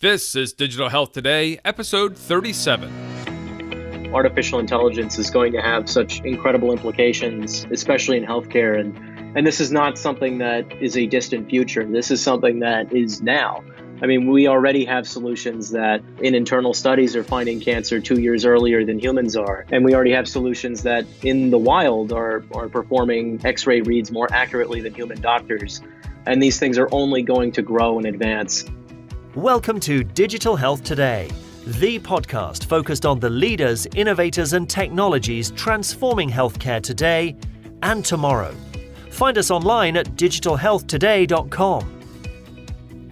This is Digital Health Today, episode 37. Artificial intelligence is going to have such incredible implications, especially in healthcare. And this is not something that is a distant future. This is something that is now. I mean, we already have solutions that in internal studies are finding cancer 2 years earlier than humans are. And we already have solutions that in the wild are performing X-ray reads more accurately than human doctors. And these things are only going to grow and advance. Welcome to Digital Health Today, the podcast focused on the leaders, innovators, and technologies transforming healthcare today and tomorrow. Find us online at digitalhealthtoday.com.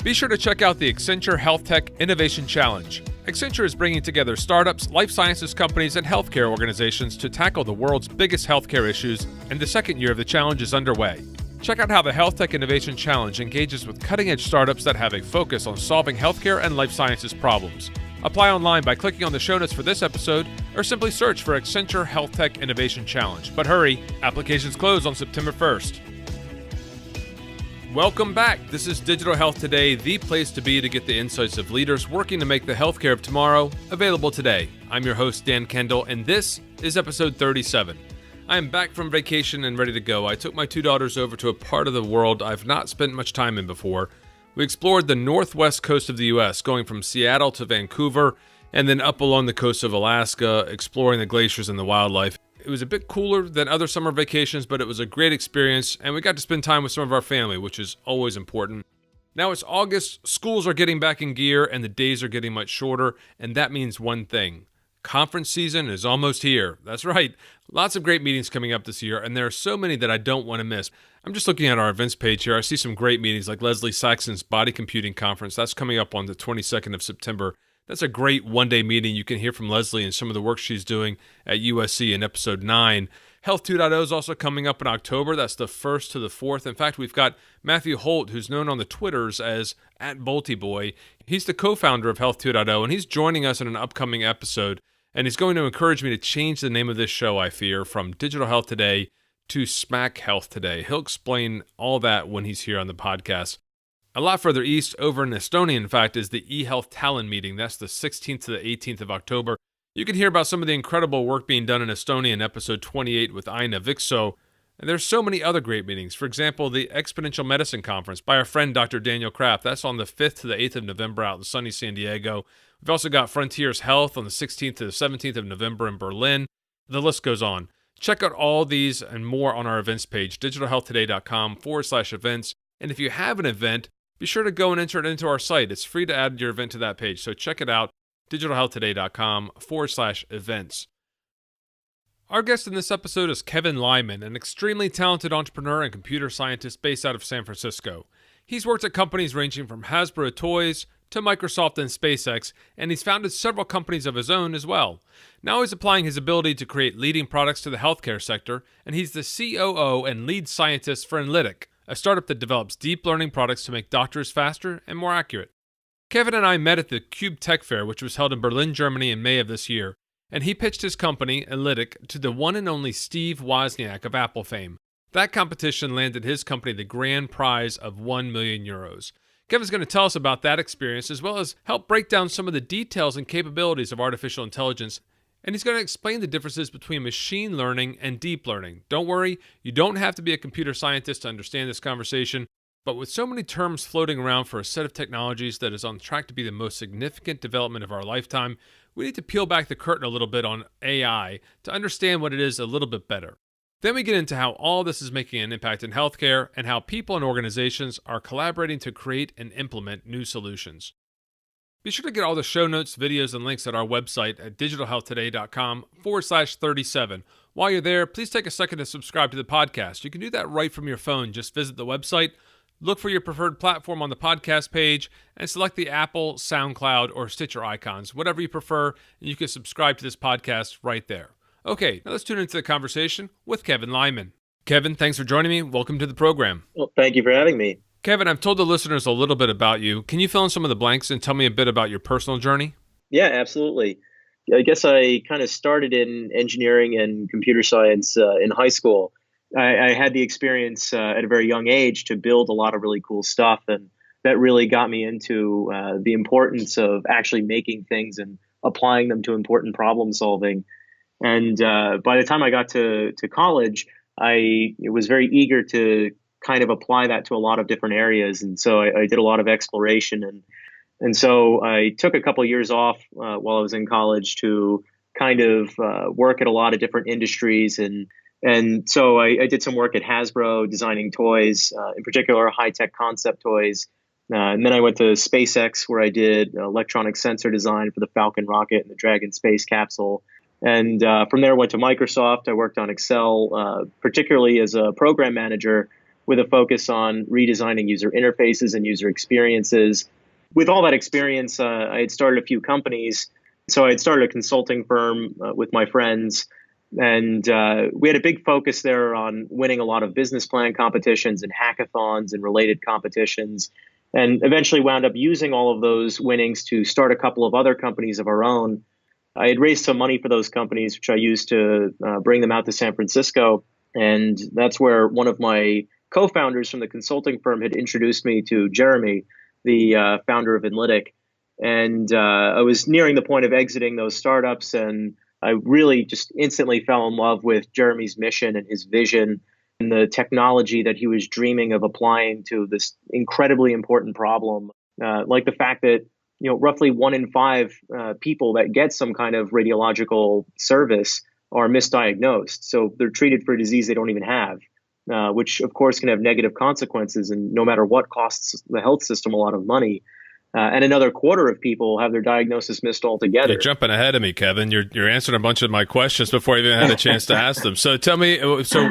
Be sure to check out the Accenture Health Tech Innovation Challenge. Accenture is bringing together startups, life sciences companies, and healthcare organizations to tackle the world's biggest healthcare issues, and the second year of the challenge is underway. Check out how the Health Tech Innovation Challenge engages with cutting-edge startups that have a focus on solving healthcare and life sciences problems. Apply online by clicking on the show notes for this episode or simply search for Accenture Health Tech Innovation Challenge. But hurry, applications close on September 1st. Welcome back. This is Digital Health Today, the place to be to get the insights of leaders working to make the healthcare of tomorrow available today. I'm your host, Dan Kendall, and this is episode 37. I am back from vacation and ready to go. I took my two daughters over to a part of the world I've not spent much time in before. We explored the northwest coast of the U.S., going from Seattle to Vancouver, and then up along the coast of Alaska, exploring the glaciers and the wildlife. It was a bit cooler than other summer vacations, but it was a great experience, and we got to spend time with some of our family, which is always important. Now it's August, schools are getting back in gear, and the days are getting much shorter, and that means one thing. Conference season is almost here. That's right. Lots of great meetings coming up this year, and there are so many that I don't want to miss. I'm just looking at our events page here. I see some great meetings like Leslie Saxon's Body Computing Conference. That's coming up on the 22nd of September. That's a great one-day meeting. You can hear from Leslie and some of the work she's doing at USC in episode 9. Health 2.0 is also coming up in October. That's the 1st to the 4th. In fact, we've got Matthew Holt, who's known on the Twitters as @BoltyBoy. He's the co-founder of Health 2.0, and he's joining us in an upcoming episode. And he's going to encourage me to change the name of this show, I fear, from Digital Health Today to Smack Health Today. He'll explain all that when he's here on the podcast. A lot further east, over in Estonia, in fact, is the eHealth Tallinn meeting. That's the 16th to the 18th of October. You can hear about some of the incredible work being done in Estonia in episode 28 with Aina Vikso. And there's so many other great meetings. For example, the Exponential Medicine Conference by our friend Dr. Daniel Kraft. That's on the 5th to the 8th of November out in sunny San Diego. We've also got Frontiers Health on the 16th to the 17th of November in Berlin. The list goes on. Check out all these and more on our events page, digitalhealthtoday.com/events. And if you have an event, be sure to go and enter it into our site. It's free to add your event to that page. So check it out, digitalhealthtoday.com/events. Our guest in this episode is Kevin Lyman, an extremely talented entrepreneur and computer scientist based out of San Francisco. He's worked at companies ranging from Hasbro Toys to Microsoft and SpaceX, and he's founded several companies of his own as well. Now he's applying his ability to create leading products to the healthcare sector, and he's the COO and Lead Scientist for Enlitic, a startup that develops deep learning products to make doctors faster and more accurate. Kevin and I met at the Cube Tech Fair, which was held in Berlin, Germany in May of this year, and he pitched his company, Enlitic, to the one and only Steve Wozniak of Apple fame. That competition landed his company the grand prize of 1 million euros. Kevin's going to tell us about that experience, as well as help break down some of the details and capabilities of artificial intelligence. And he's going to explain the differences between machine learning and deep learning. Don't worry, you don't have to be a computer scientist to understand this conversation, but with so many terms floating around for a set of technologies that is on track to be the most significant development of our lifetime, we need to peel back the curtain a little bit on AI to understand what it is a little bit better. Then we get into how all this is making an impact in healthcare and how people and organizations are collaborating to create and implement new solutions. Be sure to get all the show notes, videos, and links at our website at digitalhealthtoday.com/37. While you're there, please take a second to subscribe to the podcast. You can do that right from your phone. Just visit the website, look for your preferred platform on the podcast page, and select the Apple, SoundCloud, or Stitcher icons, whatever you prefer, and you can subscribe to this podcast right there. Okay, now let's tune into the conversation with Kevin Lyman. Kevin, thanks for joining me. Welcome to the program. Well, thank you for having me. Kevin, I've told the listeners a little bit about you. Can you fill in some of the blanks and tell me a bit about your personal journey? Yeah, absolutely. I guess I kind of started in engineering and computer science in high school. I had the experience at a very young age to build a lot of really cool stuff. And that really got me into the importance of actually making things and applying them to important problem solving. And by the time I got to college, I was very eager to kind of apply that to a lot of different areas. And so I did a lot of exploration. And so I took a couple of years off while I was in college to kind of work at a lot of different industries. And so I did some work at Hasbro designing toys, in particular high-tech concept toys. And then I went to SpaceX, where I did electronic sensor design for the Falcon rocket and the Dragon space capsule. And from there, I went to Microsoft. I worked on Excel, particularly as a program manager, with a focus on redesigning user interfaces and user experiences. With all that experience, I had started a few companies. So I had started a consulting firm with my friends. And we had a big focus there on winning a lot of business plan competitions and hackathons and related competitions, and eventually wound up using all of those winnings to start a couple of other companies of our own. I had raised some money for those companies, which I used to bring them out to San Francisco. And that's where one of my co-founders from the consulting firm had introduced me to Jeremy, the founder of Enlitic. And I was nearing the point of exiting those startups, and I really just instantly fell in love with Jeremy's mission and his vision and the technology that he was dreaming of applying to this incredibly important problem. Like the fact that, roughly 1 in 5 people that get some kind of radiological service are misdiagnosed. So they're treated for a disease they don't even have, which of course can have negative consequences, and no matter what costs the health system a lot of money. And another quarter of people have their diagnosis missed altogether. You're jumping ahead of me, Kevin. You're answering a bunch of my questions before I even had a chance to ask them. So tell me,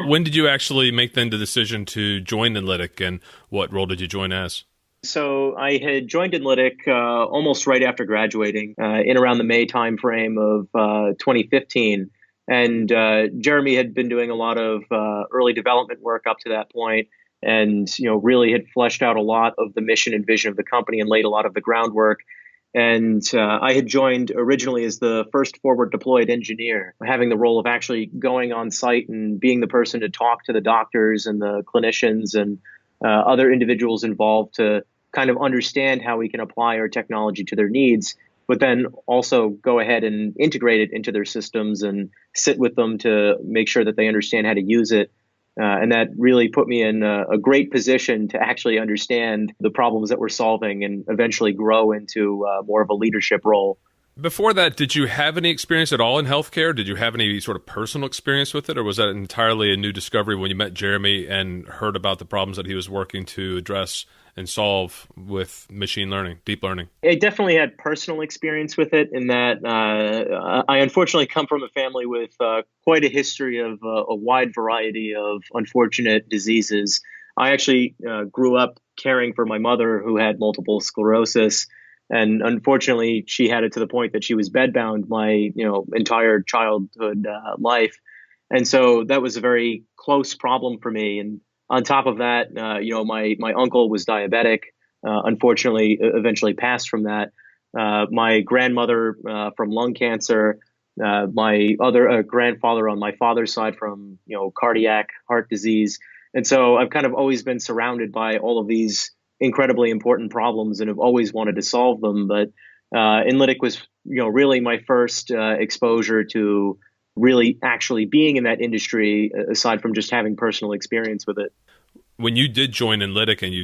when did you actually make then the decision to join Enlitic, and what role did you join as? So I had joined Enlitic almost right after graduating, in around the May timeframe of 2015. And Jeremy had been doing a lot of early development work up to that point, and really had fleshed out a lot of the mission and vision of the company and laid a lot of the groundwork. And I had joined originally as the first forward deployed engineer, having the role of actually going on site and being the person to talk to the doctors and the clinicians and other individuals involved to kind of understand how we can apply our technology to their needs, but then also go ahead and integrate it into their systems and sit with them to make sure that they understand how to use it. And that really put me in a great position to actually understand the problems that we're solving and eventually grow into more of a leadership role. Before that, did you have any experience at all in healthcare? Did you have any sort of personal experience with it, or was that entirely a new discovery when you met Jeremy and heard about the problems that he was working to address and solve with machine learning, deep learning? I definitely had personal experience with it in that I unfortunately come from a family with quite a history of a wide variety of unfortunate diseases. I actually grew up caring for my mother, who had multiple sclerosis. And unfortunately, she had it to the point that she was bedbound my, entire childhood life. And so that was a very close problem for me. And on top of that, my uncle was diabetic, unfortunately, eventually passed from that. My grandmother from lung cancer, my other grandfather on my father's side from, cardiac heart disease. And so I've kind of always been surrounded by all of these incredibly important problems and have always wanted to solve them. But Enlitic was, really my first exposure to really actually being in that industry, aside from just having personal experience with it. When you did join Enlitic and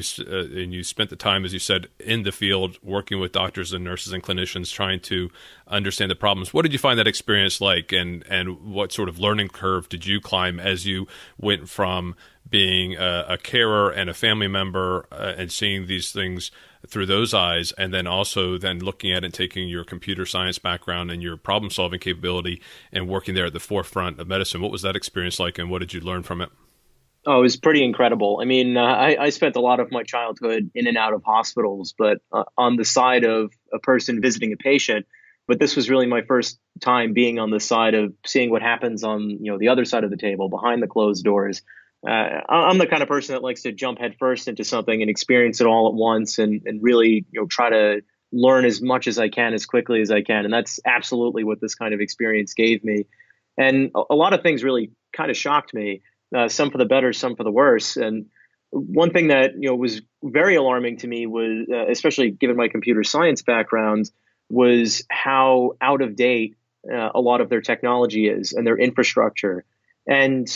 you spent the time, as you said, in the field, working with doctors and nurses and clinicians, trying to understand the problems, what did you find that experience like, and what sort of learning curve did you climb as you went from being a carer and a family member and seeing these things through those eyes, and then also then looking at it and taking your computer science background and your problem solving capability and working there at the forefront of medicine? What was that experience like, and what did you learn from it? Oh, it was pretty incredible. I mean, I spent a lot of my childhood in and out of hospitals, but on the side of a person visiting a patient. But this was really my first time being on the side of seeing what happens on, the other side of the table, behind the closed doors. I'm the kind of person that likes to jump headfirst into something and experience it all at once, and really, try to learn as much as I can as quickly as I can. And that's absolutely what this kind of experience gave me. And a lot of things really kind of shocked me. Some for the better, some for the worse. And One thing that was very alarming to me was, especially given my computer science background, was how out of date a lot of their technology is and their infrastructure. And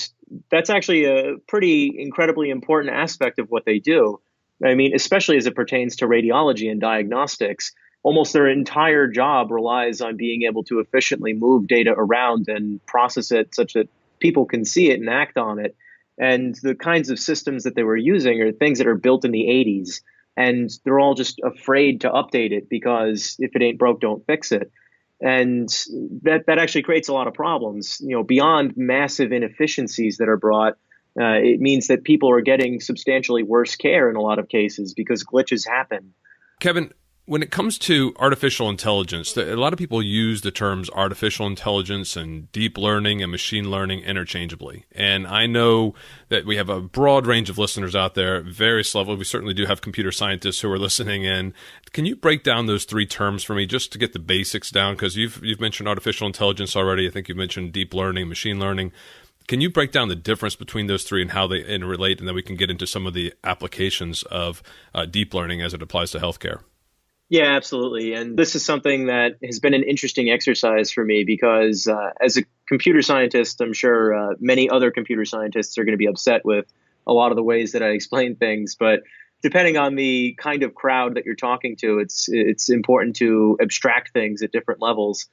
that's actually a pretty incredibly important aspect of what they do. I mean, especially as it pertains to radiology and diagnostics, almost their entire job relies on being able to efficiently move data around and process it such that people can see it and act on it. And the kinds of systems that they were using are things that are built in the 80s. And they're all just afraid to update it because if it ain't broke, don't fix it. And that actually creates a lot of problems. Beyond massive inefficiencies that are brought, it means that people are getting substantially worse care in a lot of cases because glitches happen. Kevin, when it comes to artificial intelligence, a lot of people use the terms artificial intelligence and deep learning and machine learning interchangeably. And I know that we have a broad range of listeners out there, various levels. We certainly do have computer scientists who are listening in. Can you break down those three terms for me just to get the basics down? Because you've mentioned artificial intelligence already. I think you've mentioned deep learning, machine learning. Can you break down the difference between those three and how they interrelate, and then we can get into some of the applications of deep learning as it applies to healthcare? Yeah, absolutely. And this is something that has been an interesting exercise for me because as a computer scientist, I'm sure many other computer scientists are going to be upset with a lot of the ways that I explain things. But depending on the kind of crowd that you're talking to, it's important to abstract things at different levels.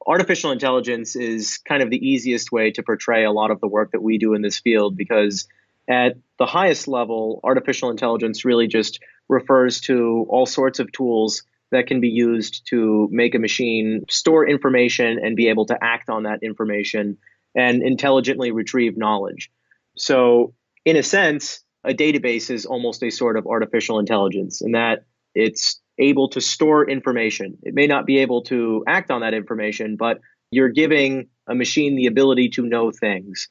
Artificial intelligence is kind of the easiest way to portray a lot of the work that we do in this field because at the highest level, artificial intelligence really just refers to all sorts of tools that can be used to make a machine store information and be able to act on that information and intelligently retrieve knowledge. So in a sense, a database is almost a sort of artificial intelligence in that it's able to store information. It may not be able to act on that information, but you're giving a machine the ability to know things.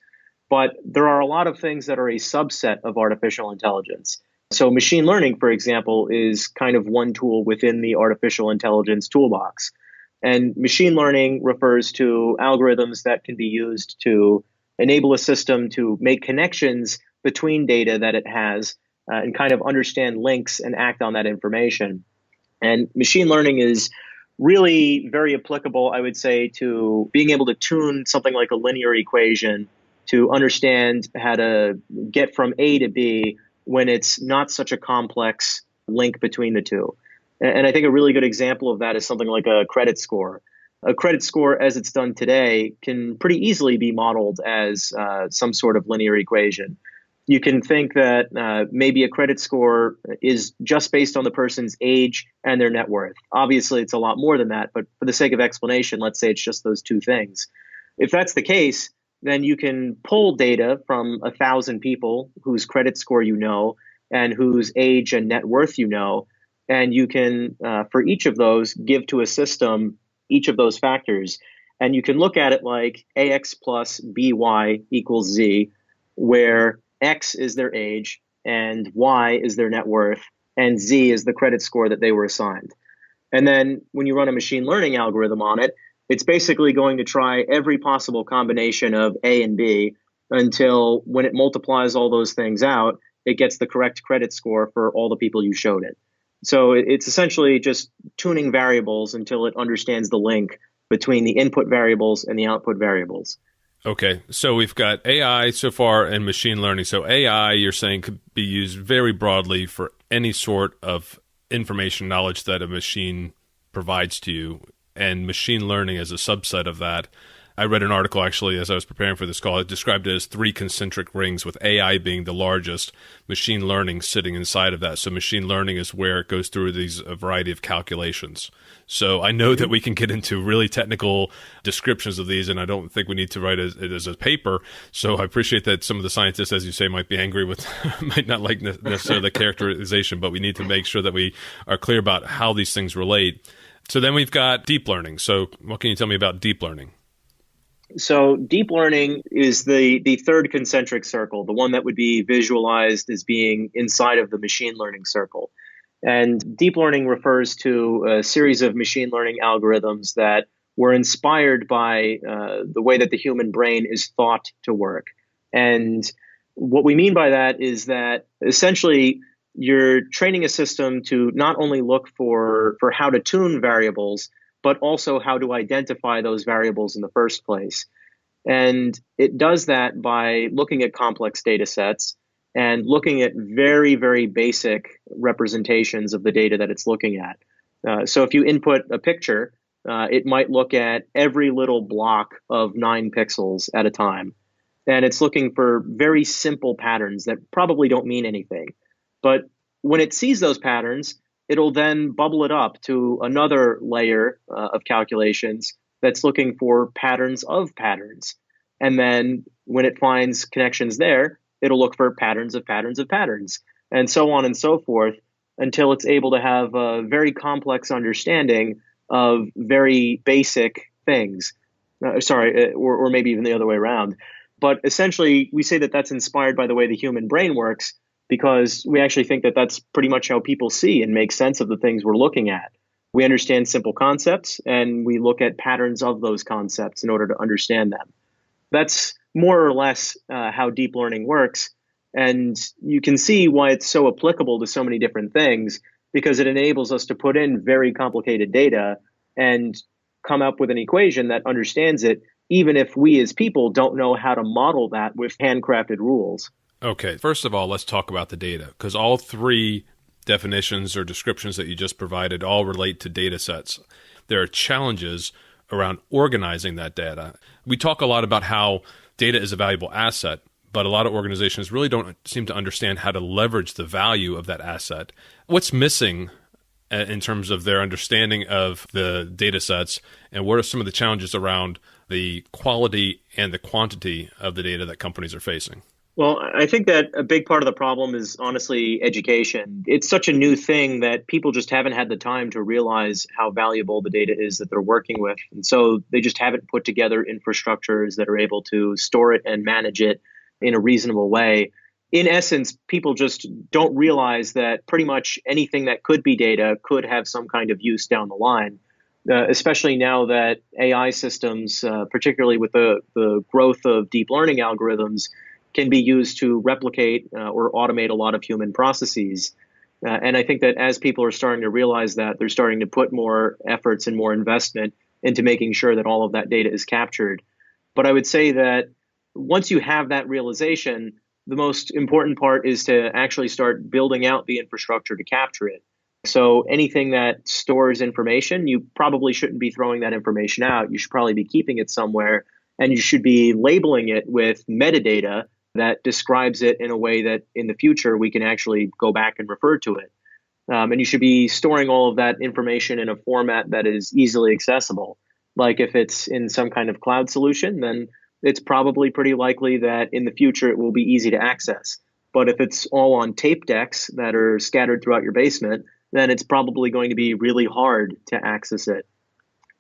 But there are a lot of things that are a subset of artificial intelligence. So machine learning, for example, is kind of one tool within the artificial intelligence toolbox. And machine learning refers to algorithms that can be used to enable a system to make connections between data that it has and kind of understand links and act on that information. And machine learning is really very applicable, I would say, to being able to tune something like a linear equation to understand how to get from A to B when it's not such a complex link between the two. And I think a really good example of that is something like a credit score. A credit score, as it's done today, can pretty easily be modeled as some sort of linear equation. You can think that maybe a credit score is just based on the person's age and their net worth. Obviously, it's a lot more than that, but for the sake of explanation, let's say it's just those two things. If that's the case, then you can pull data from 1,000 people whose credit score you know and whose age and net worth you know, and you can, for each of those, give to a system each of those factors. And you can look at it like AX plus BY equals Z, where X is their age and Y is their net worth and Z is the credit score that they were assigned. And then when you run a machine learning algorithm on it, it's basically going to try every possible combination of A and B until when it multiplies all those things out, it gets the correct credit score for all the people you showed it. So it's essentially just tuning variables until it understands the link between the input variables and the output variables. Okay, so we've got AI so far and machine learning. So AI, you're saying, could be used very broadly for any sort of information knowledge that a machine provides to you, and machine learning as a subset of that. I read an article, actually, as I was preparing for this call. It described it as 3 concentric rings, with AI being the largest, machine learning sitting inside of that. So machine learning is where it goes through a variety of calculations. So I know that we can get into really technical descriptions of these, and I don't think we need to write it as a paper. So I appreciate that some of the scientists, as you say, might be angry with, might not like necessarily the characterization, but we need to make sure that we are clear about how these things relate. So then we've got deep learning. So what can you tell me about deep learning? So deep learning is the third concentric circle, the one that would be visualized as being inside of the machine learning circle. And deep learning refers to a series of machine learning algorithms that were inspired by the way that the human brain is thought to work. And What we mean by that is that essentially you're training a system to not only look for how to tune variables, but also how to identify those variables in the first place. And it does that by looking at complex data sets and looking at very, very basic representations of the data that it's looking at. So if you input a picture, it might look at every little block of 9 pixels at a time. And it's looking for very simple patterns that probably don't mean anything. But when it sees those patterns, it'll then bubble it up to another layer of calculations that's looking for patterns of patterns. And then when it finds connections there, it'll look for patterns of patterns of patterns, and so on and so forth, until it's able to have a very complex understanding of very basic things. Or maybe even the other way around. But essentially, we say that that's inspired by the way the human brain works, because we actually think that that's pretty much how people see and make sense of the things we're looking at. We understand simple concepts, and we look at patterns of those concepts in order to understand them. That's more or less how deep learning works. And you can see why it's so applicable to so many different things, because it enables us to put in very complicated data and come up with an equation that understands it, even if we as people don't know how to model that with handcrafted rules. Okay, first of all, let's talk about the data, because all three definitions or descriptions that you just provided all relate to data sets. There are challenges around organizing that data. We talk a lot about how data is a valuable asset, but a lot of organizations really don't seem to understand how to leverage the value of that asset. What's missing in terms of their understanding of the data sets, and what are some of the challenges around the quality and the quantity of the data that companies are facing? Well, I think that a big part of the problem is honestly education. It's such a new thing that people just haven't had the time to realize how valuable the data is that they're working with. And so they just haven't put together infrastructures that are able to store it and manage it in a reasonable way. In essence, people just don't realize that pretty much anything that could be data could have some kind of use down the line, especially now that AI systems, particularly with the growth of deep learning algorithms, can be used to replicate or automate a lot of human processes. And I think that as people are starting to realize that, they're starting to put more efforts and more investment into making sure that all of that data is captured. But I would say that once you have that realization, the most important part is to actually start building out the infrastructure to capture it. So anything that stores information, you probably shouldn't be throwing that information out. You should probably be keeping it somewhere, and you should be labeling it with metadata that describes it in a way that in the future we can actually go back and refer to it. And you should be storing all of that information in a format that is easily accessible. Like if it's in some kind of cloud solution, then it's probably pretty likely that in the future it will be easy to access. But if it's all on tape decks that are scattered throughout your basement, then it's probably going to be really hard to access it.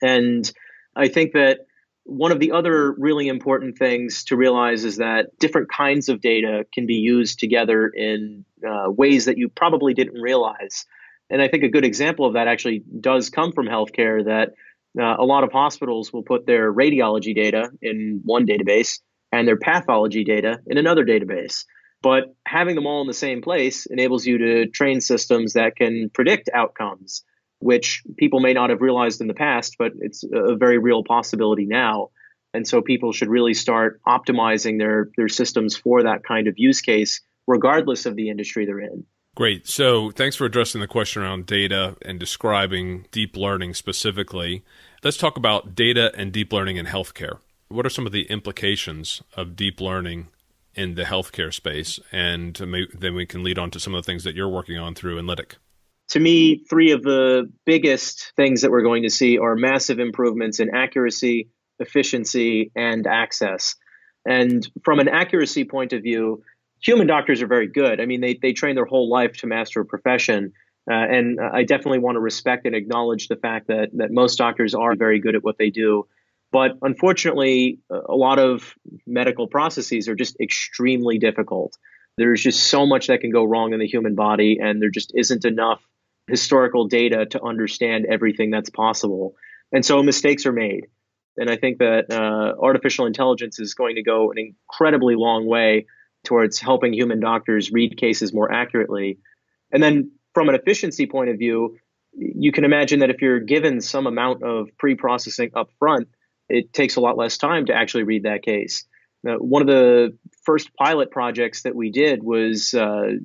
And I think that one of the other really important things to realize is that different kinds of data can be used together in ways that you probably didn't realize. And I think a good example of that actually does come from healthcare, that a lot of hospitals will put their radiology data in one database and their pathology data in another database. But having them all in the same place enables you to train systems that can predict outcomes, which people may not have realized in the past, but it's a very real possibility now. And so people should really start optimizing their systems for that kind of use case, regardless of the industry they're in. Great. So thanks for addressing the question around data and describing deep learning specifically. Let's talk about data and deep learning in healthcare. What are some of the implications of deep learning in the healthcare space? And then we can lead on to some of the things that you're working on through Enlitic. To me, three of the biggest things that we're going to see are massive improvements in accuracy, efficiency, and access. And from an accuracy point of view, human doctors are very good. I mean, they train their whole life to master a profession. And I definitely want to respect and acknowledge the fact that most doctors are very good at what they do. But unfortunately, a lot of medical processes are just extremely difficult. There's just so much that can go wrong in the human body, and there just isn't enough historical data to understand everything that's possible. And so mistakes are made. And I think that artificial intelligence is going to go an incredibly long way towards helping human doctors read cases more accurately. And then from an efficiency point of view, you can imagine that if you're given some amount of pre-processing up front, it takes a lot less time to actually read that case. Now, one of the first pilot projects that we did was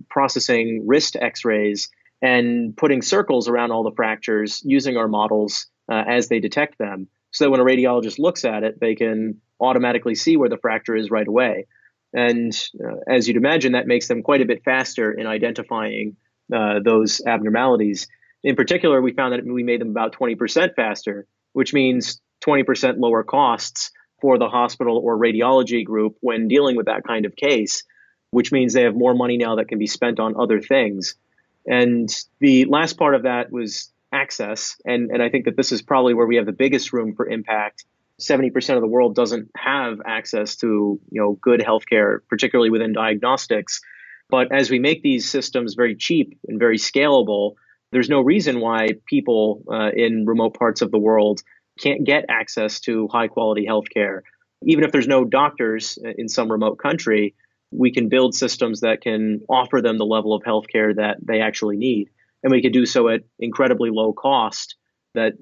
processing wrist x-rays and putting circles around all the fractures using our models as they detect them, so that when a radiologist looks at it, they can automatically see where the fracture is right away. And as you'd imagine, that makes them quite a bit faster in identifying those abnormalities. In particular, we found that we made them about 20% faster, which means 20% lower costs for the hospital or radiology group when dealing with that kind of case, which means they have more money now that can be spent on other things. And the last part of that was access. And I think that this is probably where we have the biggest room for impact. 70% of the world doesn't have access to, good healthcare, particularly within diagnostics. But as we make these systems very cheap and very scalable, there's no reason why people in remote parts of the world can't get access to high quality healthcare. Even if there's no doctors in some remote country, we can build systems that can offer them the level of healthcare that they actually need. And we can do so at incredibly low cost that,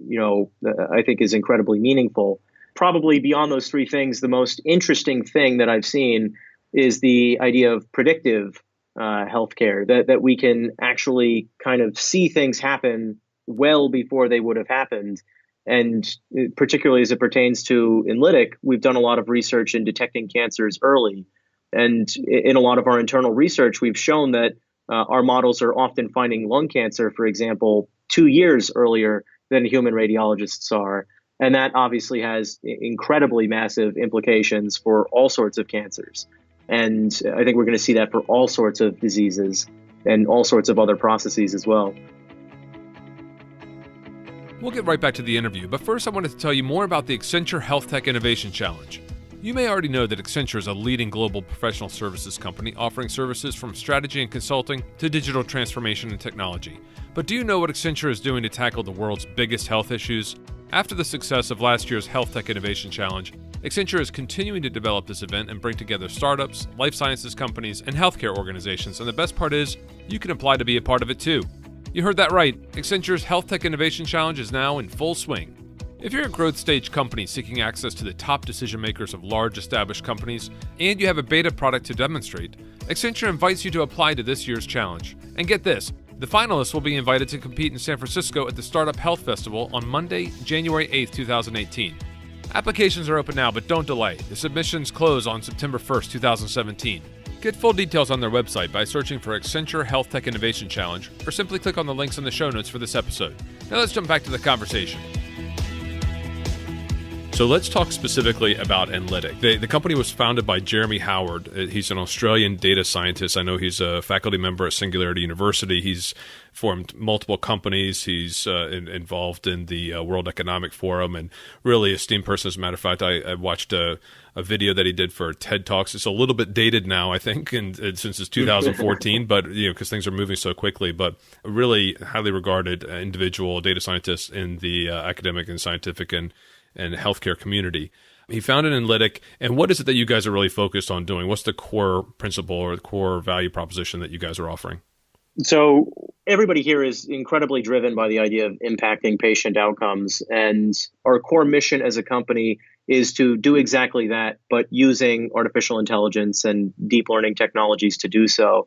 I think is incredibly meaningful. Probably beyond those three things, the most interesting thing that I've seen is the idea of predictive healthcare, that we can actually kind of see things happen well before they would have happened. And particularly as it pertains to Enlitic, we've done a lot of research in detecting cancers early. And in a lot of our internal research, we've shown that our models are often finding lung cancer, for example, 2 years earlier than human radiologists are. And that obviously has incredibly massive implications for all sorts of cancers. And I think we're going to see that for all sorts of diseases and all sorts of other processes as well. We'll get right back to the interview, but first I wanted to tell you more about the Accenture Health Tech Innovation Challenge. You may already know that Accenture is a leading global professional services company offering services from strategy and consulting to digital transformation and technology. But do you know what Accenture is doing to tackle the world's biggest health issues? After the success of last year's Health Tech Innovation Challenge, Accenture is continuing to develop this event and bring together startups, life sciences companies, and healthcare organizations. And the best part is, you can apply to be a part of it too. You heard that right. Accenture's Health Tech Innovation Challenge is now in full swing. If you're a growth stage company seeking access to the top decision makers of large established companies, and you have a beta product to demonstrate, Accenture invites you to apply to this year's challenge. And get this, the finalists will be invited to compete in San Francisco at the Startup Health Festival on Monday, January 8th, 2018. Applications are open now, but don't delay. The submissions close on September 1st, 2017. Get full details on their website by searching for Accenture Health Tech Innovation Challenge, or simply click on the links in the show notes for this episode. Now let's jump back to the conversation. So let's talk specifically about Enlitic. The company was founded by Jeremy Howard. He's an Australian data scientist. I know he's a faculty member at Singularity University. He's formed multiple companies. He's involved in the World Economic Forum and really esteemed person. As a matter of fact, I watched a video that he did for TED Talks. It's a little bit dated now, I think, and since it's 2014, but because things are moving so quickly. But a really highly regarded individual data scientist in the academic and scientific and healthcare community. He founded Enlitic, and what is it that you guys are really focused on doing? What's the core principle or the core value proposition that you guys are offering? So everybody here is incredibly driven by the idea of impacting patient outcomes, and our core mission as a company is to do exactly that, but using artificial intelligence and deep learning technologies to do so.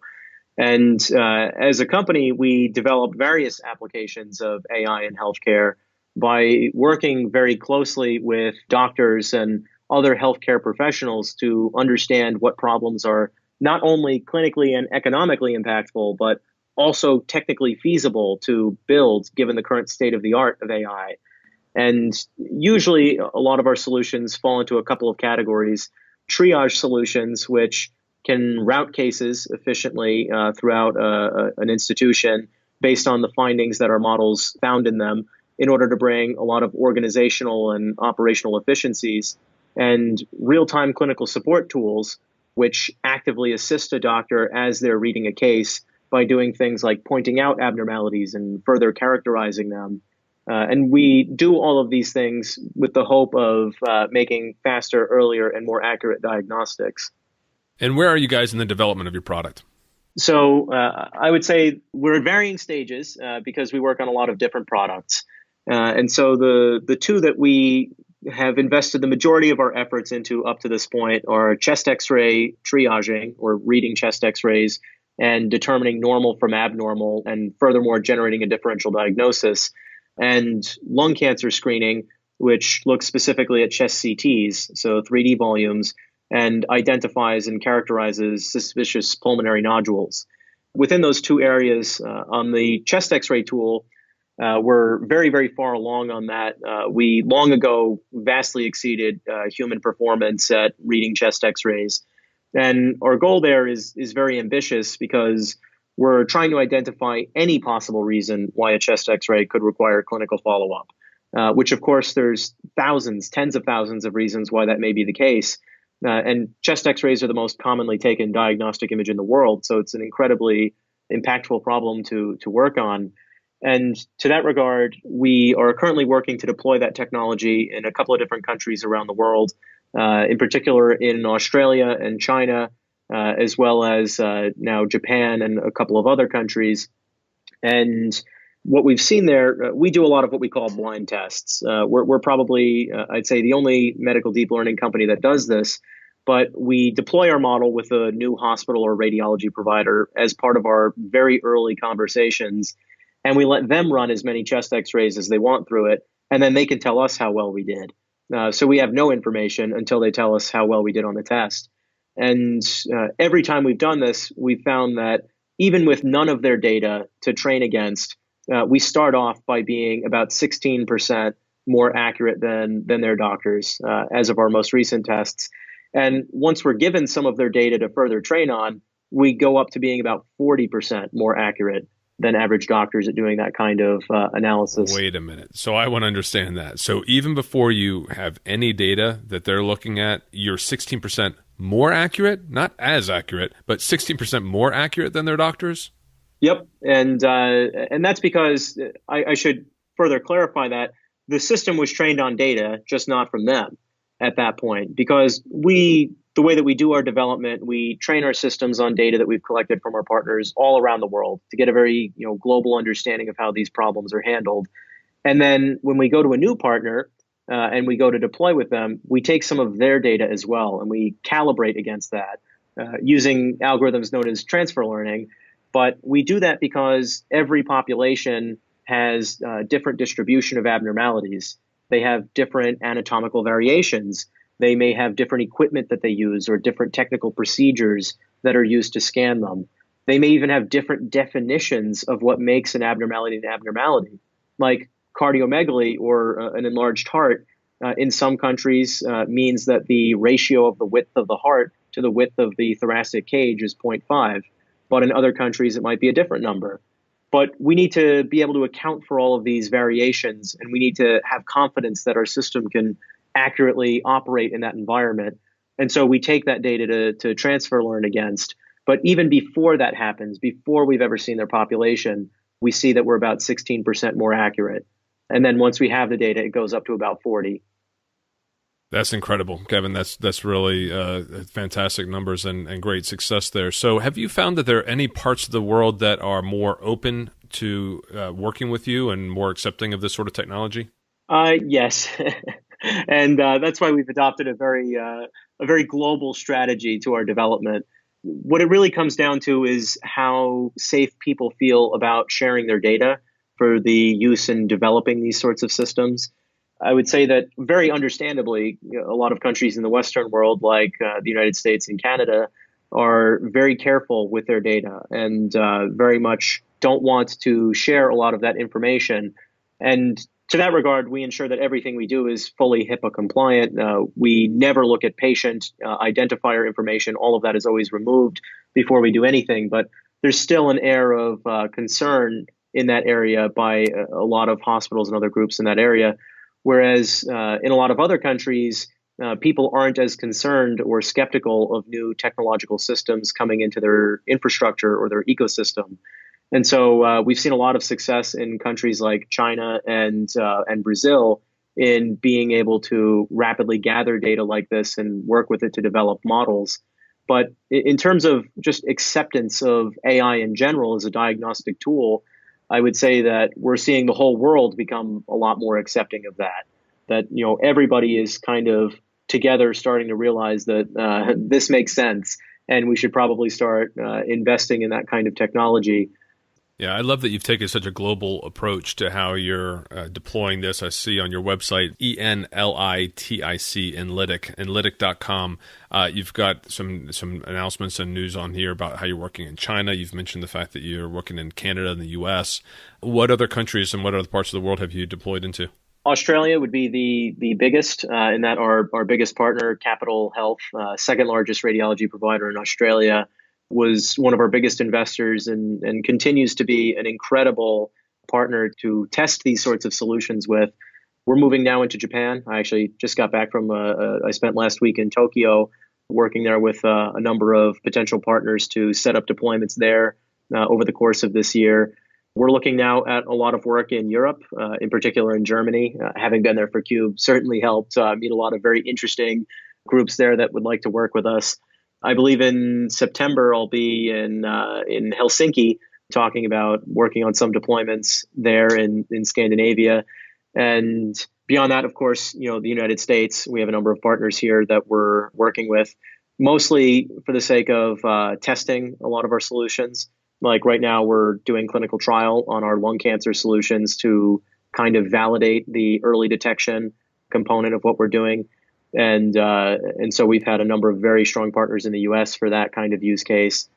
And as a company, we develop various applications of AI in healthcare by working very closely with doctors and other healthcare professionals to understand what problems are not only clinically and economically impactful, but also technically feasible to build given the current state of the art of AI. And usually a lot of our solutions fall into a couple of categories. Triage solutions, which can route cases efficiently throughout an institution based on the findings that our models found in them, in order to bring a lot of organizational and operational efficiencies, and real-time clinical support tools, which actively assist a doctor as they're reading a case by doing things like pointing out abnormalities and further characterizing them. And we do all of these things with the hope of making faster, earlier, and more accurate diagnostics. And where are you guys in the development of your product? So I would say we're at varying stages because we work on a lot of different products. And so the two that we have invested the majority of our efforts into up to this point are chest X-ray triaging, or reading chest X-rays and determining normal from abnormal, and furthermore generating a differential diagnosis, and lung cancer screening, which looks specifically at chest CTs, so 3D volumes, and identifies and characterizes suspicious pulmonary nodules. Within those two areas, on the chest X-ray tool, we're very, very far along on that. We long ago vastly exceeded human performance at reading chest X-rays. And our goal there is very ambitious because we're trying to identify any possible reason why a chest X-ray could require clinical follow-up, which of course there's thousands, tens of thousands of reasons why that may be the case. And chest X-rays are the most commonly taken diagnostic image in the world. So it's an incredibly impactful problem to work on. And to that regard, we are currently working to deploy that technology in a couple of different countries around the world, in particular in Australia and China, as well as now Japan and a couple of other countries. And what we've seen there, we do a lot of what we call blind tests. We're probably, I'd say, the only medical deep learning company that does this. But we deploy our model with a new hospital or radiology provider as part of our very early conversations. And we let them run as many chest X-rays as they want through it. And then they can tell us how well we did. So we have no information until they tell us how well we did on the test. And every time we've done this, we've found that even with none of their data to train against, we start off by being about 16% more accurate than their doctors as of our most recent tests. And once we're given some of their data to further train on, we go up to being about 40% more accurate than average doctors at doing that kind of analysis. Wait a minute. So I want to understand that. So even before you have any data that they're looking at, you're 16% more accurate, not as accurate, but 16% more accurate than their doctors? Yep. And that's because I should further clarify that the system was trained on data, just not from them at that point, because the way that we do our development, we train our systems on data that we've collected from our partners all around the world to get a very global understanding of how these problems are handled. And then when we go to a new partner and we go to deploy with them, we take some of their data as well and we calibrate against that using algorithms known as transfer learning. But we do that because every population has different distribution of abnormalities. They have different anatomical variations. They may have different equipment that they use or different technical procedures that are used to scan them. They may even have different definitions of what makes an abnormality an abnormality, like cardiomegaly or an enlarged heart. In some countries means that the ratio of the width of the heart to the width of the thoracic cage is 0.5. But in other countries, it might be a different number. But we need to be able to account for all of these variations, and we need to have confidence that our system can accurately operate in that environment. And so we take that data to transfer learn against. But even before that happens, before we've ever seen their population, we see that we're about 16% more accurate. And then once we have the data, it goes up to about 40. That's incredible, Kevin. That's really fantastic numbers and great success there. So have you found that there are any parts of the world that are more open to working with you and more accepting of this sort of technology? Yes. And that's why we've adopted a very global strategy to our development. What it really comes down to is how safe people feel about sharing their data for the use in developing these sorts of systems. I would say that very understandably, a lot of countries in the Western world, like the United States and Canada, are very careful with their data and very much don't want to share a lot of that information. And to that regard, we ensure that everything we do is fully HIPAA compliant. We never look at patient identifier information. All of that is always removed before we do anything. But there's still an air of concern in that area by a lot of hospitals and other groups in that area. Whereas in a lot of other countries, people aren't as concerned or skeptical of new technological systems coming into their infrastructure or their ecosystem. And so we've seen a lot of success in countries like China and Brazil in being able to rapidly gather data like this and work with it to develop models. But in terms of just acceptance of AI in general as a diagnostic tool, I would say that we're seeing the whole world become a lot more accepting of that. That, everybody is kind of together starting to realize that this makes sense, and we should probably start investing in that kind of technology. Yeah, I love that you've taken such a global approach to how you're deploying this. I see on your website, Enlitic, Enlitic, enlitic.com. You've got some announcements and news on here about how you're working in China. You've mentioned the fact that you're working in Canada and the U.S. What other countries and what other parts of the world have you deployed into? Australia would be the biggest, in that our biggest partner, Capital Health, second largest radiology provider in Australia, was one of our biggest investors and continues to be an incredible partner to test these sorts of solutions with. We're moving now into Japan. I actually just got back from, I spent last week in Tokyo working there with a number of potential partners to set up deployments there over the course of this year. We're looking now at a lot of work in Europe, in particular in Germany. Having been there for CUBE certainly helped meet a lot of very interesting groups there that would like to work with us. I believe in September, I'll be in Helsinki talking about working on some deployments there in Scandinavia. And beyond that, of course, the United States, we have a number of partners here that we're working with, mostly for the sake of testing a lot of our solutions. Like right now, we're doing clinical trial on our lung cancer solutions to kind of validate the early detection component of what we're doing. And so we've had a number of very strong partners in the U.S. for that kind of use case.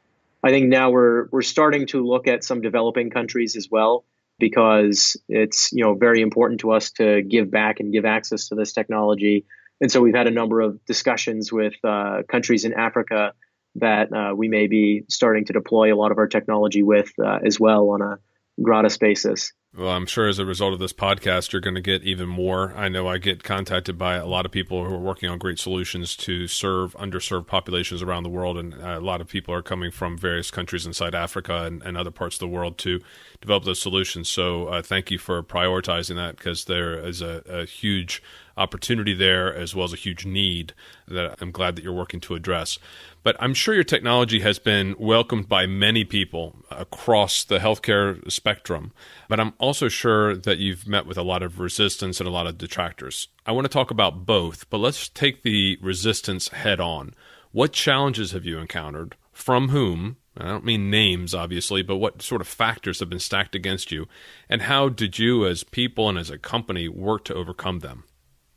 I think now we're starting to look at some developing countries as well, because it's very important to us to give back and give access to this technology. And so we've had a number of discussions with countries in Africa that we may be starting to deploy a lot of our technology with as well on a gratis basis. Well, I'm sure as a result of this podcast, you're going to get even more. I know I get contacted by a lot of people who are working on great solutions to serve underserved populations around the world. And a lot of people are coming from various countries inside Africa and other parts of the world to develop those solutions. So thank you for prioritizing that, because there is a huge opportunity there as well as a huge need that I'm glad that you're working to address. But I'm sure your technology has been welcomed by many people across the healthcare spectrum. But I'm also sure that you've met with a lot of resistance and a lot of detractors. I want to talk about both, but let's take the resistance head on. What challenges have you encountered? From whom? I don't mean names, obviously, but what sort of factors have been stacked against you? And how did you as people and as a company work to overcome them?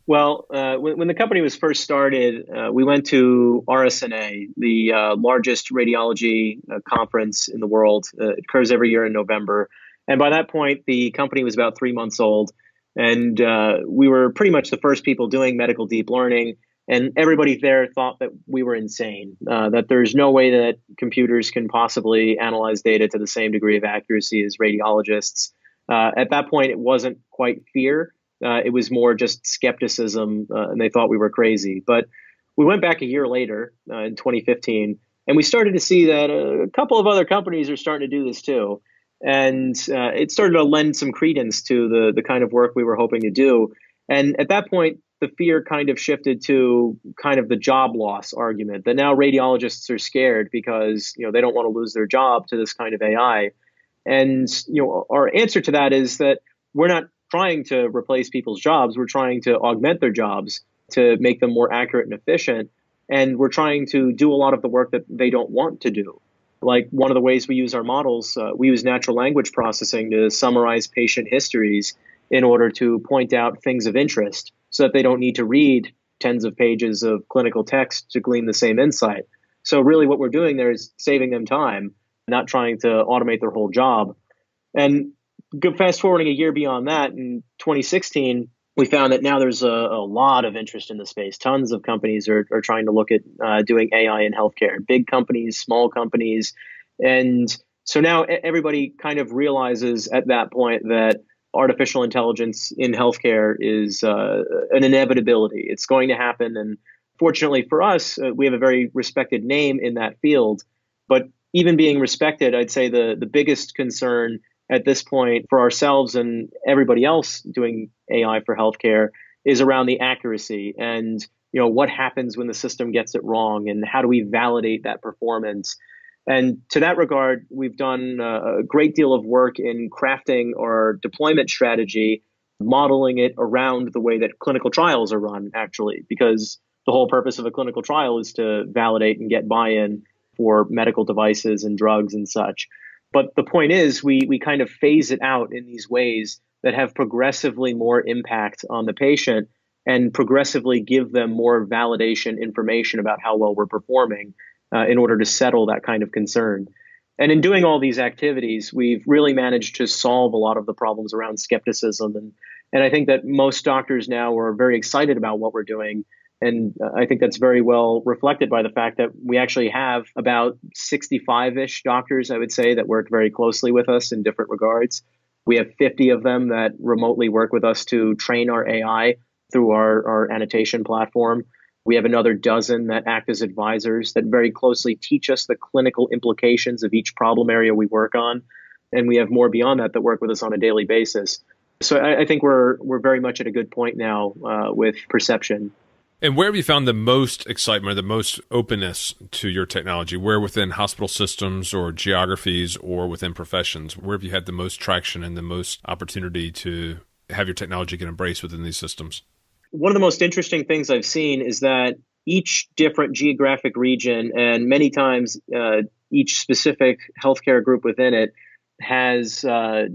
Well, when the company was first started, we went to RSNA, the largest radiology conference in the world. It occurs every year in November. And by that point, the company was about 3 months old. And we were pretty much the first people doing medical deep learning. And everybody there thought that we were insane, that there's no way that computers can possibly analyze data to the same degree of accuracy as radiologists. At that point, it wasn't quite fear. It was more just skepticism, and they thought we were crazy. But we went back a year later in 2015, and we started to see that a couple of other companies are starting to do this too. And it started to lend some credence to the kind of work we were hoping to do. And at that point, the fear kind of shifted to kind of the job loss argument, that now radiologists are scared because they don't want to lose their job to this kind of AI. And our answer to that is that we're not trying to replace people's jobs. We're trying to augment their jobs to make them more accurate and efficient. And we're trying to do a lot of the work that they don't want to do. Like one of the ways we use our models, we use natural language processing to summarize patient histories in order to point out things of interest so that they don't need to read tens of pages of clinical text to glean the same insight. So really what we're doing there is saving them time, not trying to automate their whole job. And fast forwarding a year beyond that, in 2016, we found that now there's a lot of interest in the space. Tons of companies are trying to look at doing AI in healthcare, big companies, small companies. And so now everybody kind of realizes at that point that artificial intelligence in healthcare is an inevitability. It's going to happen. And fortunately for us, we have a very respected name in that field. But even being respected, I'd say the biggest concern at this point for ourselves and everybody else doing AI for healthcare is around the accuracy. And what happens when the system gets it wrong and how do we validate that performance. And to that regard, we've done a great deal of work in crafting our deployment strategy, modeling it around the way that clinical trials are run, actually, because the whole purpose of a clinical trial is to validate and get buy-in for medical devices and drugs and such. But the point is, we kind of phase it out in these ways that have progressively more impact on the patient and progressively give them more validation information about how well we're performing in order to settle that kind of concern. And in doing all these activities, we've really managed to solve a lot of the problems around skepticism. And I think that most doctors now are very excited about what we're doing. And I think that's very well reflected by the fact that we actually have about 65-ish doctors, I would say, that work very closely with us in different regards. We have 50 of them that remotely work with us to train our AI through our annotation platform. We have another dozen that act as advisors that very closely teach us the clinical implications of each problem area we work on. And we have more beyond that work with us on a daily basis. So I think we're very much at a good point now with perception. And where have you found the most excitement, the most openness to your technology? Where within hospital systems or geographies or within professions? Where have you had the most traction and the most opportunity to have your technology get embraced within these systems? One of the most interesting things I've seen is that each different geographic region and many times each specific healthcare group within it has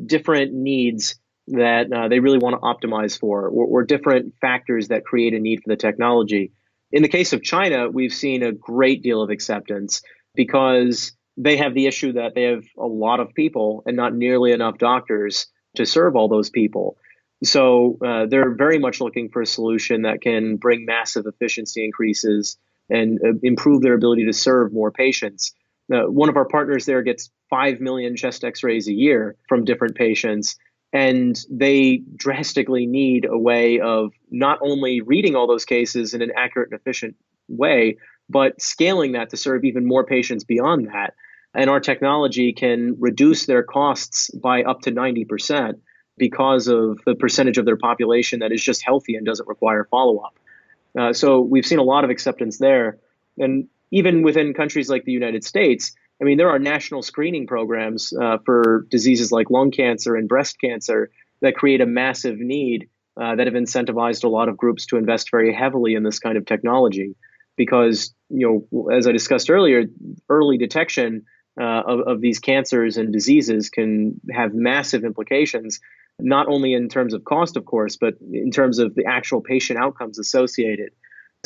different needs that they really want to optimize for, or different factors that create a need for the technology. In the case of China, we've seen a great deal of acceptance because they have the issue that they have a lot of people and not nearly enough doctors to serve all those people. So they're very much looking for a solution that can bring massive efficiency increases and improve their ability to serve more patients. One of our partners there gets 5 million chest x-rays a year from different patients. And they drastically need a way of not only reading all those cases in an accurate and efficient way, but scaling that to serve even more patients beyond that. And our technology can reduce their costs by up to 90% because of the percentage of their population that is just healthy and doesn't require follow-up. So we've seen a lot of acceptance there. And even within countries like the United States, I mean, there are national screening programs for diseases like lung cancer and breast cancer that create a massive need that have incentivized a lot of groups to invest very heavily in this kind of technology. Because, as I discussed earlier, early detection of these cancers and diseases can have massive implications, not only in terms of cost, of course, but in terms of the actual patient outcomes associated.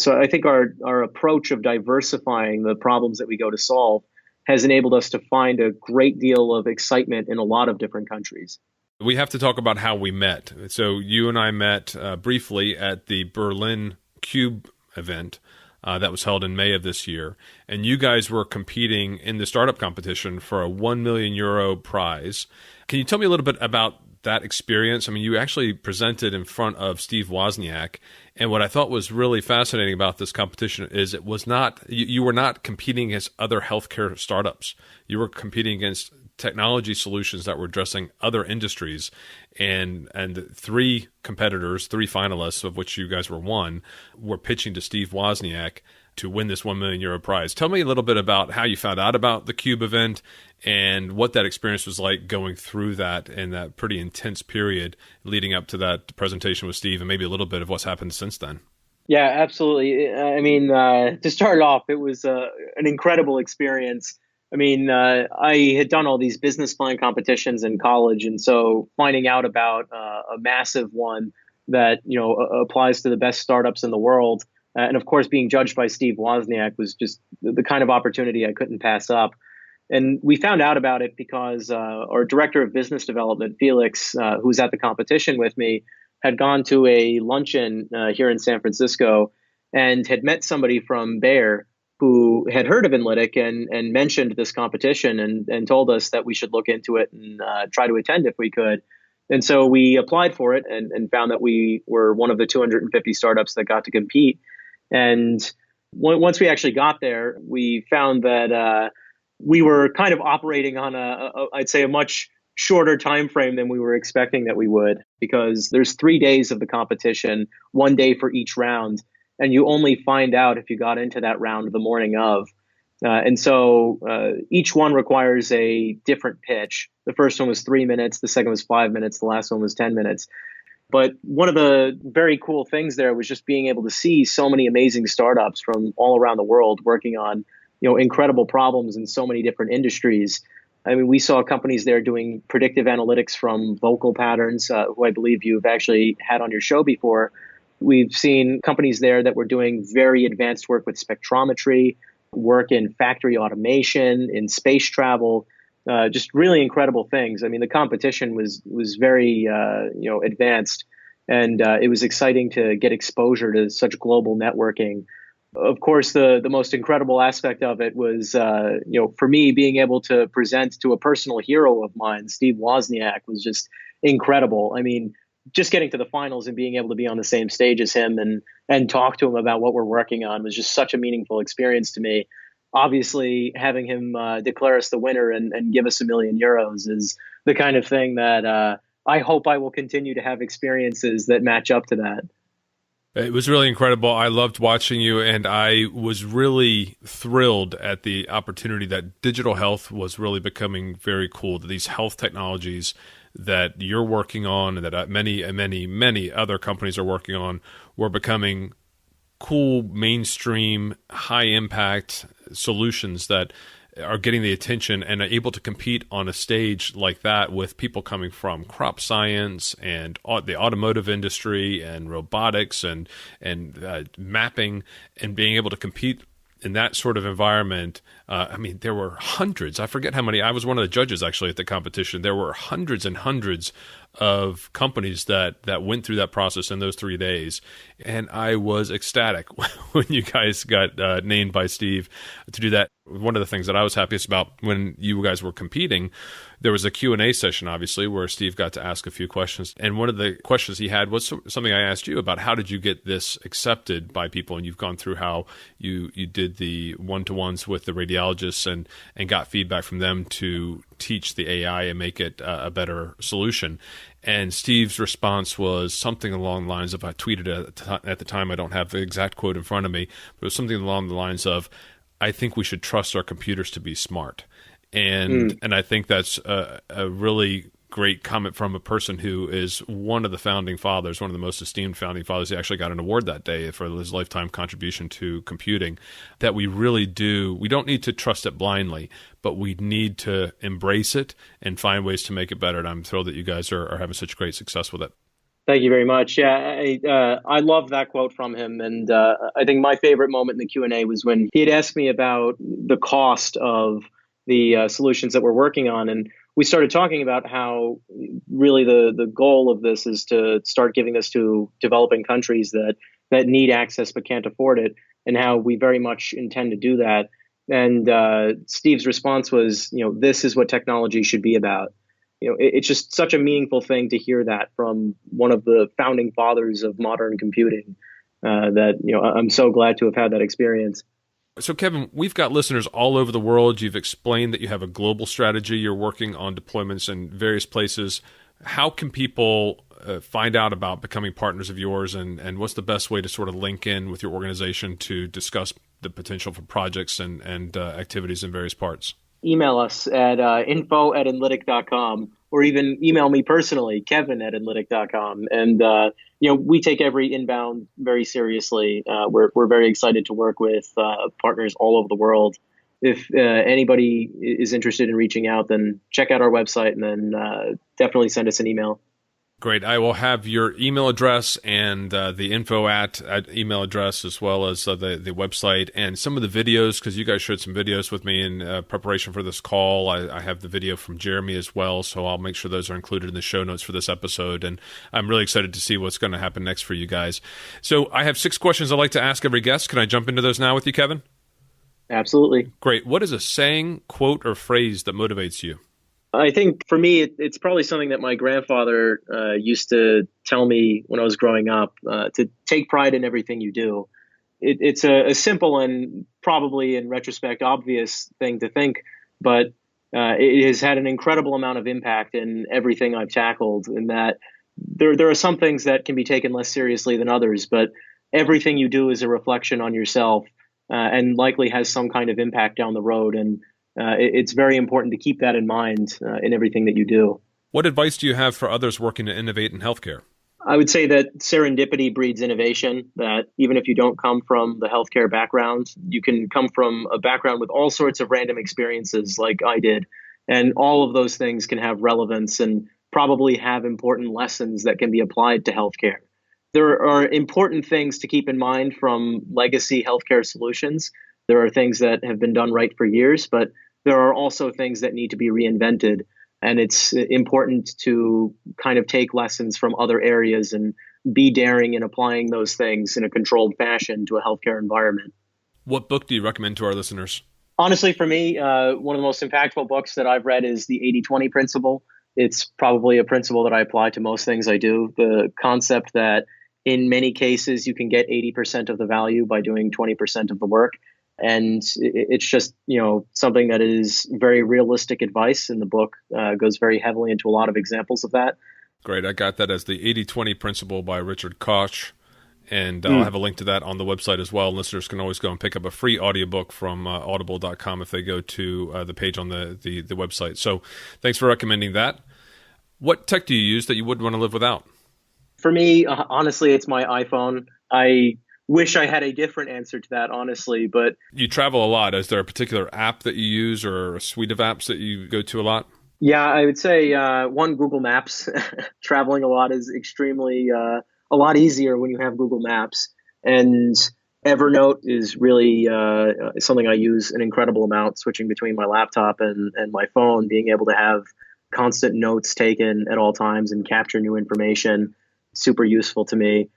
So I think our approach of diversifying the problems that we go to solve has enabled us to find a great deal of excitement in a lot of different countries. We have to talk about how we met. So you and I met briefly at the Berlin Cube event that was held in May of this year. And you guys were competing in the startup competition for a €1 million prize. Can you tell me a little bit about that experience? I mean, you actually presented in front of Steve Wozniak. And what I thought was really fascinating about this competition is it was not, you were not competing against other healthcare startups. You were competing against technology solutions that were addressing other industries. And 3 competitors, 3 finalists, of which you guys were one, were pitching to Steve Wozniak to win this €1 million prize. Tell me a little bit about how you found out about the Cube event and what that experience was like going through that in that pretty intense period leading up to that presentation with Steve, and maybe a little bit of what's happened since then. Yeah, absolutely. I mean, to start off, it was an incredible experience. I mean, I had done all these business plan competitions in college, and so finding out about a massive one that applies to the best startups in the world, and of course being judged by Steve Wozniak was just the kind of opportunity I couldn't pass up. And we found out about it because our director of business development, Felix, who was at the competition with me, had gone to a luncheon here in San Francisco and had met somebody from Bayer who had heard of Enlitic and mentioned this competition and told us that we should look into it and try to attend if we could. And so we applied for it and found that we were one of the 250 startups that got to compete. And once we actually got there, we found that we were kind of operating on I'd say a much shorter time frame than we were expecting that we would, because there's 3 days of the competition, 1 day for each round. and you only find out if you got into that round the morning of. And so each one requires a different pitch. The first one was 3 minutes, the second was 5 minutes, the last one was 10 minutes. But one of the very cool things there was just being able to see so many amazing startups from all around the world working on, incredible problems in so many different industries. I mean, we saw companies there doing predictive analytics from vocal patterns, who I believe you've actually had on your show before. We've seen companies there that were doing very advanced work with spectrometry, work in factory automation, in space travel, just really incredible things. I mean, the competition was very advanced, and it was exciting to get exposure to such global networking. Of course, the most incredible aspect of it was, for me, being able to present to a personal hero of mine, Steve Wozniak, was just incredible. I mean, just getting to the finals and being able to be on the same stage as him and talk to him about what we're working on was just such a meaningful experience to me. Obviously, having him declare us the winner and give us €1 million is the kind of thing that I hope I will continue to have experiences that match up to that. It was really incredible. I loved watching you, and I was really thrilled at the opportunity that digital health was really becoming very cool, that these health technologies that you're working on and that many other companies are working on were becoming cool, mainstream, high-impact solutions that are getting the attention and are able to compete on a stage like that with people coming from crop science and the automotive industry and robotics and mapping, and being able to compete in that sort of environment. I mean, there were hundreds. I forget how many. I was one of the judges actually at the competition. There were hundreds and hundreds of companies that went through that process in those 3 days. And I was ecstatic when you guys got named by Steve to do that. One of the things that I was happiest about when you guys were competing, there was a Q&A session, obviously, where Steve got to ask a few questions. And one of the questions he had was something I asked you about: how did you get this accepted by people? And you've gone through how you did the one-to-ones with the radiologists and got feedback from them to teach the AI and make it a better solution. And Steve's response was something along the lines of, I tweeted at the time, I don't have the exact quote in front of me, but it was something along the lines of, I think we should trust our computers to be smart. And I think that's a really great comment from a person who is one of the founding fathers, one of the most esteemed founding fathers. He actually got an award that day for his lifetime contribution to computing. That we really do, we don't need to trust it blindly, but we need to embrace it and find ways to make it better. And I'm thrilled that you guys are having such great success with it. Thank you very much. Yeah, I love that quote from him. And I think my favorite moment in the Q&A was when he had asked me about the cost of the solutions that we're working on. And we started talking about how really the goal of this is to start giving this to developing countries that need access but can't afford it, and how we very much intend to do that. And Steve's response was, this is what technology should be about. It's just such a meaningful thing to hear that from one of the founding fathers of modern computing, that, I'm so glad to have had that experience. So, Kevin, we've got listeners all over the world. You've explained that you have a global strategy. You're working on deployments in various places. How can people find out about becoming partners of yours, and what's the best way to sort of link in with your organization to discuss the potential for projects and activities in various parts? Email us at info@enlitic.com, or even email me personally, kevin@enlitic.com. And, we take every inbound very seriously. We're very excited to work with partners all over the world. If anybody is interested in reaching out, then check out our website and then definitely send us an email. Great. I will have your email address and the info at email address, as well as the website and some of the videos, because you guys shared some videos with me in preparation for this call. I have the video from Jeremy as well, so I'll make sure those are included in the show notes for this episode. And I'm really excited to see what's going to happen next for you guys. So I have 6 questions I'd like to ask every guest. Can I jump into those now with you, Kevin? Absolutely. Great. What is a saying, quote, or phrase that motivates you? I think for me, it's probably something that my grandfather used to tell me when I was growing up, to take pride in everything you do. It's a simple and probably in retrospect obvious thing to think, but it has had an incredible amount of impact in everything I've tackled, in that there are some things that can be taken less seriously than others, but everything you do is a reflection on yourself and likely has some kind of impact down the road. And it's very important to keep that in mind in everything that you do. What advice do you have for others working to innovate in healthcare? I would say that serendipity breeds innovation, that even if you don't come from the healthcare background, you can come from a background with all sorts of random experiences like I did. And all of those things can have relevance and probably have important lessons that can be applied to healthcare. There are important things to keep in mind from legacy healthcare solutions. There are things that have been done right for years, but there are also things that need to be reinvented. And it's important to kind of take lessons from other areas and be daring in applying those things in a controlled fashion to a healthcare environment. What book do you recommend to our listeners? Honestly, for me, one of the most impactful books that I've read is the 80-20 principle. It's probably a principle that I apply to most things I do. The concept that in many cases, you can get 80% of the value by doing 20% of the work. And it's just, something that is very realistic advice. And the book goes very heavily into a lot of examples of that. Great. I got that as the 80-20 principle by Richard Koch. And I'll have a link to that on the website as well. Listeners can always go and pick up a free audiobook from audible.com if they go to the page on the website. So thanks for recommending that. What tech do you use that you wouldn't want to live without? For me, honestly, it's my iPhone. I wish I had a different answer to that, honestly, but... You travel a lot. Is there a particular app that you use or a suite of apps that you go to a lot? Yeah, I would say one, Google Maps. Traveling a lot is extremely a lot easier when you have Google Maps. And Evernote is really something I use an incredible amount, switching between my laptop and my phone, being able to have constant notes taken at all times and capture new information. Super useful to me.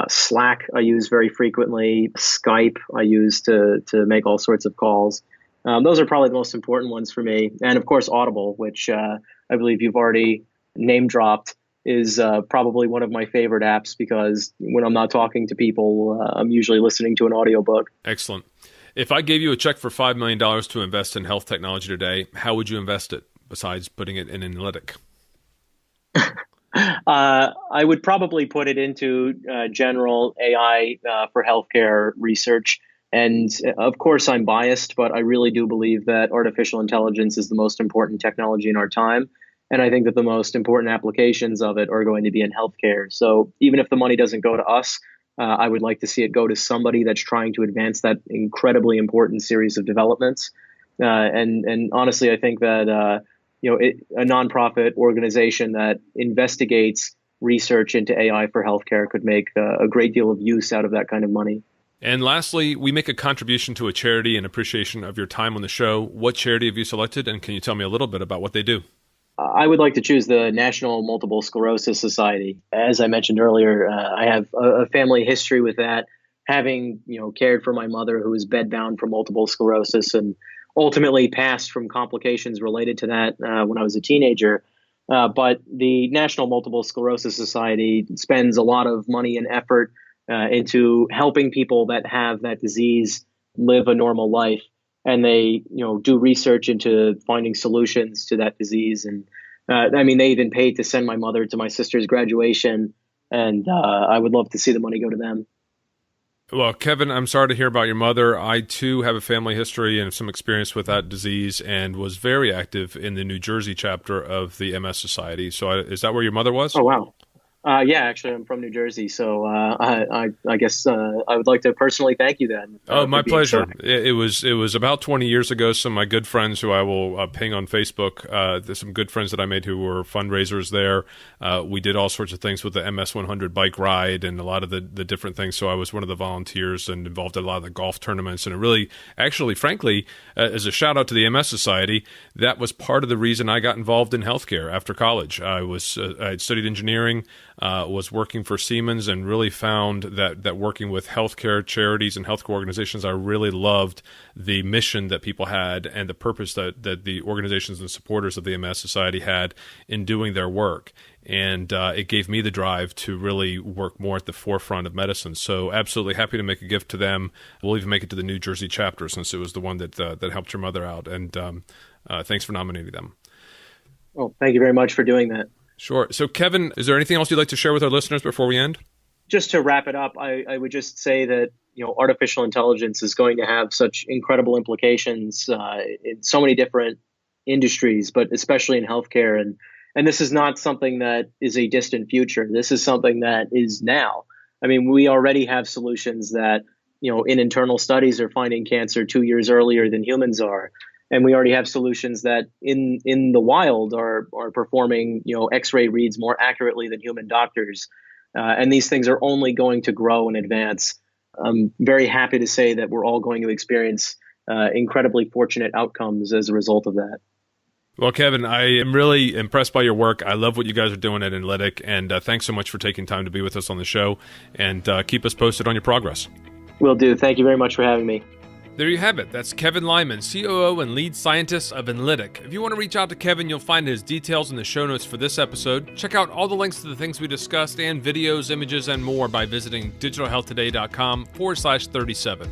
Slack I use very frequently. Skype I use to make all sorts of calls. Those are probably the most important ones for me. And of course, Audible, which I believe you've already name dropped, is probably one of my favorite apps because when I'm not talking to people, I'm usually listening to an audiobook. Excellent. If I gave you a check for $5 million to invest in health technology today, how would you invest it besides putting it in Enlitic? I would probably put it into general AI for healthcare research. And of course, I'm biased, but I really do believe that artificial intelligence is the most important technology in our time. And I think that the most important applications of it are going to be in healthcare. So even if the money doesn't go to us, I would like to see it go to somebody that's trying to advance that incredibly important series of developments. And honestly, I think that a nonprofit organization that investigates research into AI for healthcare could make a great deal of use out of that kind of money. And lastly, we make a contribution to a charity in appreciation of your time on the show. What charity have you selected, and can you tell me a little bit about what they do? I would like to choose the National Multiple Sclerosis Society. As I mentioned earlier, I have a family history with that, having cared for my mother who was bedbound for multiple sclerosis and ultimately passed from complications related to that when I was a teenager. But the National Multiple Sclerosis Society spends a lot of money and effort into helping people that have that disease live a normal life. And they, do research into finding solutions to that disease. And they even paid to send my mother to my sister's graduation. And I would love to see the money go to them. Well, Kevin, I'm sorry to hear about your mother. I, too, have a family history and some experience with that disease and was very active in the New Jersey chapter of the MS Society. So is that where your mother was? Oh, wow. Yeah, actually, I'm from New Jersey, so I guess I would like to personally thank you then. Oh, my pleasure. It was about 20 years ago. Some of my good friends who I will ping on Facebook, there's some good friends that I made who were fundraisers there. We did all sorts of things with the MS 100 bike ride and a lot of the different things. So I was one of the volunteers and involved in a lot of the golf tournaments. And it really, actually, frankly, as a shout out to the MS Society, that was part of the reason I got involved in healthcare after college. I had studied engineering. Was working for Siemens and really found that working with healthcare charities and healthcare organizations, I really loved the mission that people had and the purpose that the organizations and supporters of the MS Society had in doing their work. And it gave me the drive to really work more at the forefront of medicine. So absolutely happy to make a gift to them. We'll even make it to the New Jersey chapter since it was the one that helped your mother out. And thanks for nominating them. Well, thank you very much for doing that. Sure. So, Kevin, is there anything else you'd like to share with our listeners before we end? Just to wrap it up, I would just say that artificial intelligence is going to have such incredible implications in so many different industries, but especially in healthcare. And this is not something that is a distant future. This is something that is now. I mean, we already have solutions that in internal studies are finding cancer 2 years earlier than humans are. And we already have solutions that in the wild are performing X-ray reads more accurately than human doctors. And these things are only going to grow and advance. I'm very happy to say that we're all going to experience incredibly fortunate outcomes as a result of that. Well, Kevin, I am really impressed by your work. I love what you guys are doing at Enlitic, and thanks so much for taking time to be with us on the show, and keep us posted on your progress. Will do. Thank you very much for having me. There you have it. That's Kevin Lyman, COO and Lead Scientist of Enlitic. If you want to reach out to Kevin, you'll find his details in the show notes for this episode. Check out all the links to the things we discussed and videos, images, and more by visiting digitalhealthtoday.com/37.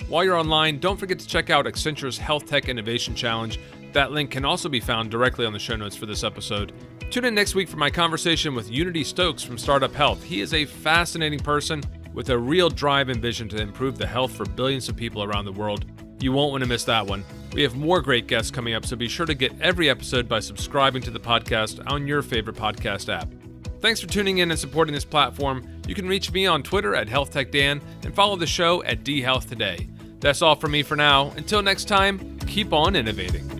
While you're online, don't forget to check out Accenture's Health Tech Innovation Challenge. That link can also be found directly on the show notes for this episode. Tune in next week for my conversation with Unity Stokes from Startup Health. He is a fascinating person with a real drive and vision to improve the health for billions of people around the world. You won't want to miss that one. We have more great guests coming up, so be sure to get every episode by subscribing to the podcast on your favorite podcast app. Thanks for tuning in and supporting this platform. You can reach me on Twitter at HealthTechDan and follow the show at DHealthToday. That's all from me for now. Until next time, keep on innovating.